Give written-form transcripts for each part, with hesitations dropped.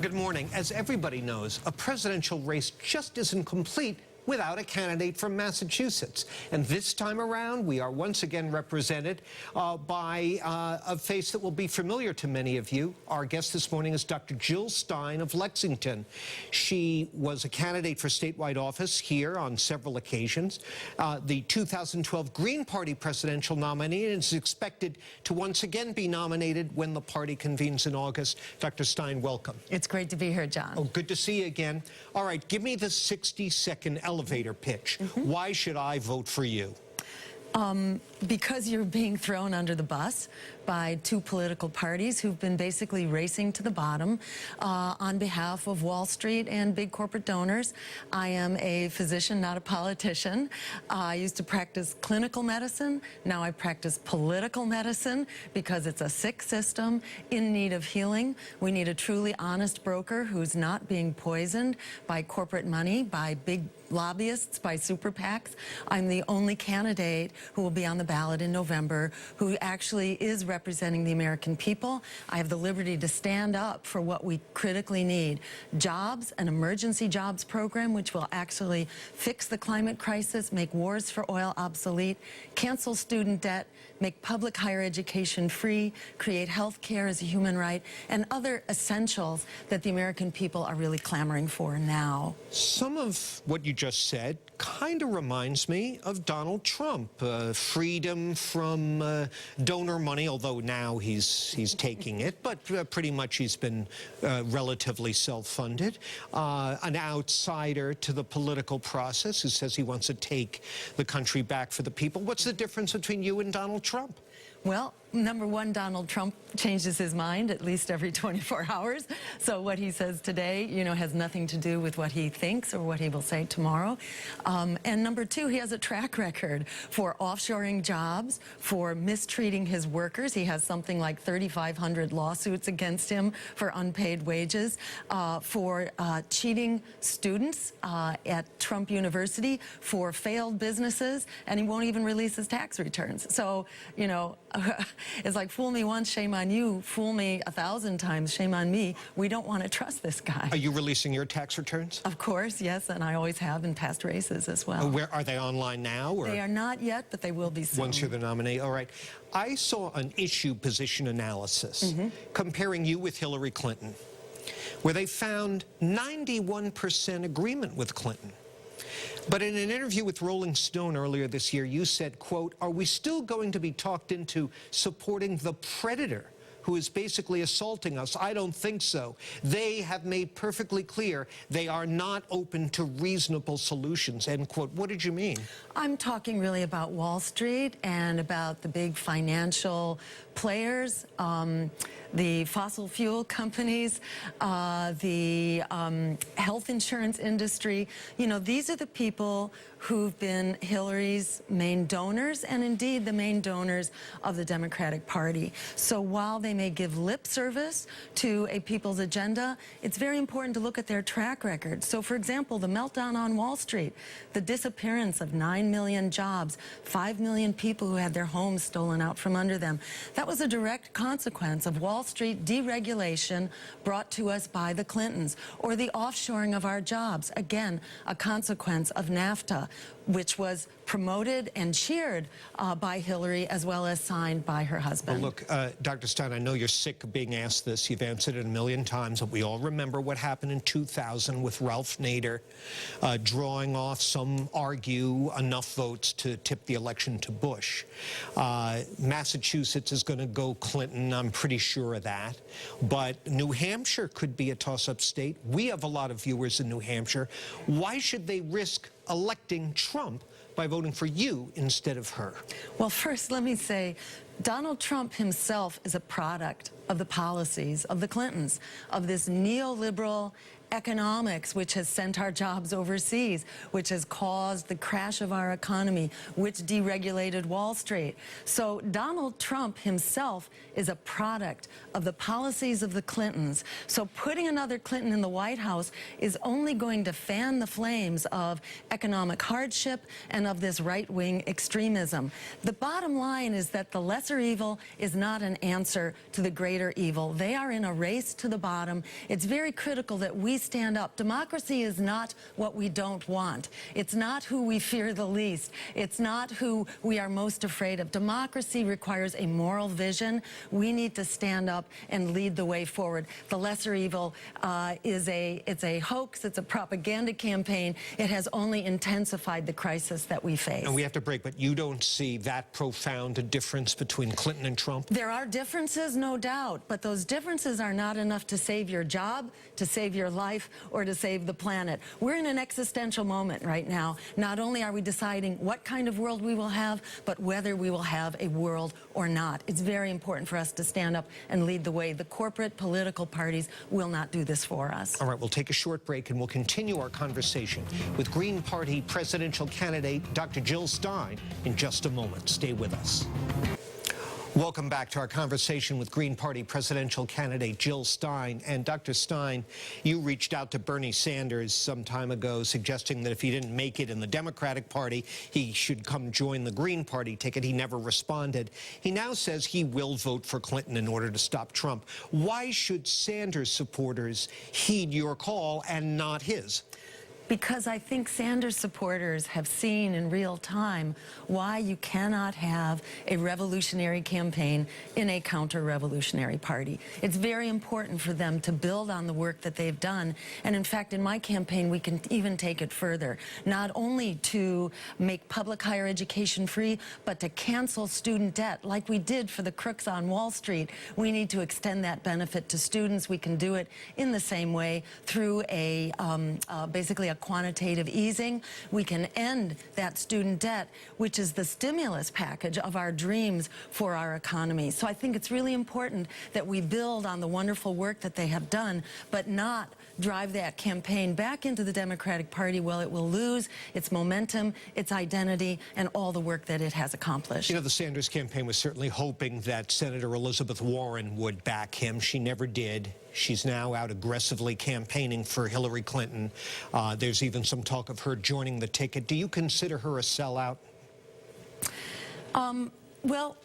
good morning. As everybody knows, a presidential race just isn't complete without a candidate from Massachusetts. And this time around, we are once again represented by a face that will be familiar to many of you. Our guest this morning is Dr. Jill Stein of Lexington. She was a candidate for statewide office here on several occasions. The 2012 Green Party presidential nominee is expected to once again be nominated when the party convenes in August. Dr. Stein, welcome. It's great to be here, John. Oh, good to see you again. All right, give me the 60-second elevator pitch. Why should I vote for you? Because you're being thrown under the bus by two political parties who've been basically racing to the bottom on behalf of Wall Street and big corporate donors. I am a physician, not a politician. I used to practice clinical medicine. Now I practice political medicine because it's a sick system in need of healing. We need a truly honest broker who's not being poisoned by corporate money, by big lobbyists, by super PACs. I'm the only candidate who will be on the ballot in November who actually is representing the American people. I have the liberty to stand up for what we critically need. Jobs, an emergency jobs program which will actually fix the climate crisis, make wars for oil obsolete, cancel student debt, make public higher education free, create health care as a human right, and other essentials that the American people are really clamoring for now. Some of what you just said kind of reminds me of Donald Trump. Freedom from donor money, although now he's taking it, but pretty much he's been relatively self-funded. An outsider to the political process who says he wants to take the country back for the people. What's the difference between you and Donald Trump? Well, number one, Donald Trump changes his mind at least every 24 hours. So what he says today, you know, has nothing to do with what he thinks or what he will say tomorrow. And number two, he has a track record for offshoring jobs, for mistreating his workers. He has something like 3,500 lawsuits against him for unpaid wages, for cheating students at Trump University, for failed businesses, and he won't even release his tax returns. So, you know, it's like, fool me once, shame on you. Fool me 1,000 times, shame on me. We don't want to trust this guy. Are you releasing your tax returns? Of course, yes, and I always have in past races as well. Where are they online now? Or? They are not yet, but they will be soon. Once you're the nominee, all right. I saw an issue position analysis comparing you with Hillary Clinton, where they found 91% agreement with Clinton. But in an interview with Rolling Stone earlier this year, you said, quote, "Are we still going to be talked into supporting the predator who is basically assaulting us? I don't think so. They have made perfectly clear they are not open to reasonable solutions," end quote. What did you mean? I'm talking really about Wall Street and about the big financial players, the fossil fuel companies, the health insurance industry. You know, these are the people who've been Hillary's main donors and indeed the main donors of the Democratic Party. So while they may give lip service to a people's agenda, it's very important to look at their track record. So for example, the meltdown on Wall Street, the disappearance of 9 million jobs, 5 million people who had their homes stolen out from under them. That was a direct consequence of Wall Street deregulation brought to us by the Clintons, or the offshoring of our jobs, again, a consequence of NAFTA, which was promoted and cheered by Hillary as well as signed by her husband. Well, look, Dr. Stein, I know you're sick of being asked this. You've answered it a million times, but we all remember what happened in 2000 with Ralph Nader drawing off, some argue, enough votes to tip the election to Bush. Massachusetts is going to go Clinton, I'm pretty sure of that. But New Hampshire could be a toss-up state. We have a lot of viewers in New Hampshire. Why should they risk electing Trump by voting for you instead of her? Well, first, let me say, Donald Trump himself is a product of the policies of the Clintons, of this neoliberal economics which has sent our jobs overseas, which has caused the crash of our economy, which deregulated Wall Street. So Donald Trump himself is a product of the policies of the Clintons. So putting another Clinton in the White House is only going to fan the flames of economic hardship and of this right-wing extremism. The bottom line is that the less lesser evil is not an answer to the greater evil. They are in a race to the bottom. It's very critical that we stand up. Democracy is not what we don't want. It's not who we fear the least. It's not who we are most afraid of. Democracy requires a moral vision. We need to stand up and lead the way forward. The lesser evil it's a hoax. It's a propaganda campaign. It has only intensified the crisis that we face. And we have to break, but you don't see that profound a difference between Clinton and Trump? There are differences, no doubt, but those differences are not enough to save your job, to save your life, or to save the planet. We're in an existential moment right now. Not only are we deciding what kind of world we will have, but whether we will have a world or not. It's very important for us to stand up and lead the way. The corporate political parties will not do this for us. All right, we'll take a short break and we'll continue our conversation with Green Party presidential candidate Dr. Jill Stein in just a moment. Stay with us. Welcome back to our conversation with Green Party presidential candidate Jill Stein. And Dr. Stein, you reached out to Bernie Sanders some time ago suggesting that if he didn't make it in the Democratic Party, he should come join the Green Party ticket. He never responded. He now says he will vote for Clinton in order to stop Trump. Why should Sanders supporters heed your call and not his? Because I think Sanders supporters have seen in real time why you cannot have a revolutionary campaign in a counter-revolutionary party. It's very important for them to build on the work that they've done. And in fact, in my campaign, we can even take it further. Not only to make public higher education free, but to cancel student debt like we did for the crooks on Wall Street. We need to extend that benefit to students. We can do it in the same way through a basically a quantitative easing. We can end that student debt, which is the stimulus package of our dreams for our economy. So I think it's really important that we build on the wonderful work that they have done, but not drive that campaign back into the Democratic Party. Well, it will lose its momentum, its identity, and all the work that it has accomplished. You know, the Sanders campaign was certainly hoping that Senator Elizabeth Warren would back him. She never did. She's now out aggressively campaigning for Hillary Clinton. There's even some talk of her joining the ticket. Do you consider her a sellout? Well,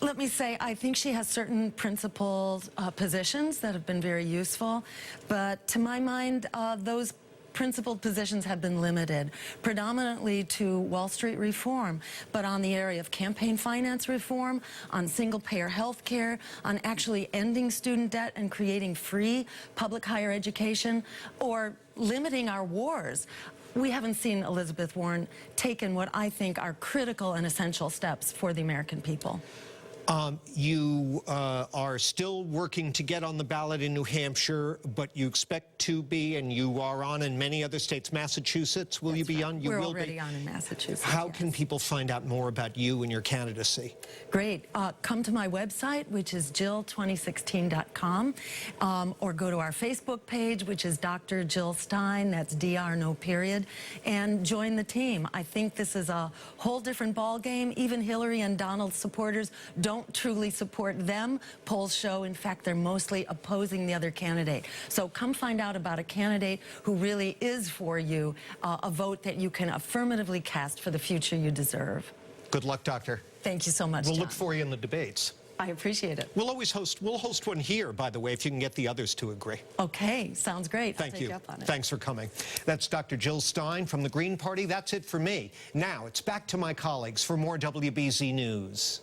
let me say, I think she has certain principled positions that have been very useful, but to my mind, those principled positions have been limited, predominantly to Wall Street reform, but on the area of campaign finance reform, on single-payer health care, on actually ending student debt and creating free public higher education, or limiting our wars. We haven't seen Elizabeth Warren taken what I think are critical and essential steps for the American people. You are still working to get on the ballot in New Hampshire, but you expect to be, and you are on in many other states. Massachusetts, will you be on? You We're will already be. on in Massachusetts. How yes. can people find out more about you and your candidacy? Great. Come to my website, which is jill2016.com, or go to our Facebook page, which is Dr. Jill Stein, that's DR, no period, and join the team. I think this is a whole different ballgame. Even Hillary and Donald supporters don't truly support them. Polls show, in fact, they're mostly opposing the other candidate. So come find out about a candidate who really is for you, a vote that you can affirmatively cast for the future you deserve. Good luck, Doctor. Thank you so much, We'll John. look for you in the debates. I appreciate it. We'll host one here, by the way, if you can get the others to agree. Okay, sounds great. Thank I'll you. take up on it. Thanks for coming. That's Dr. Jill Stein from the Green Party. That's it for me. Now it's back to my colleagues for more WBZ News.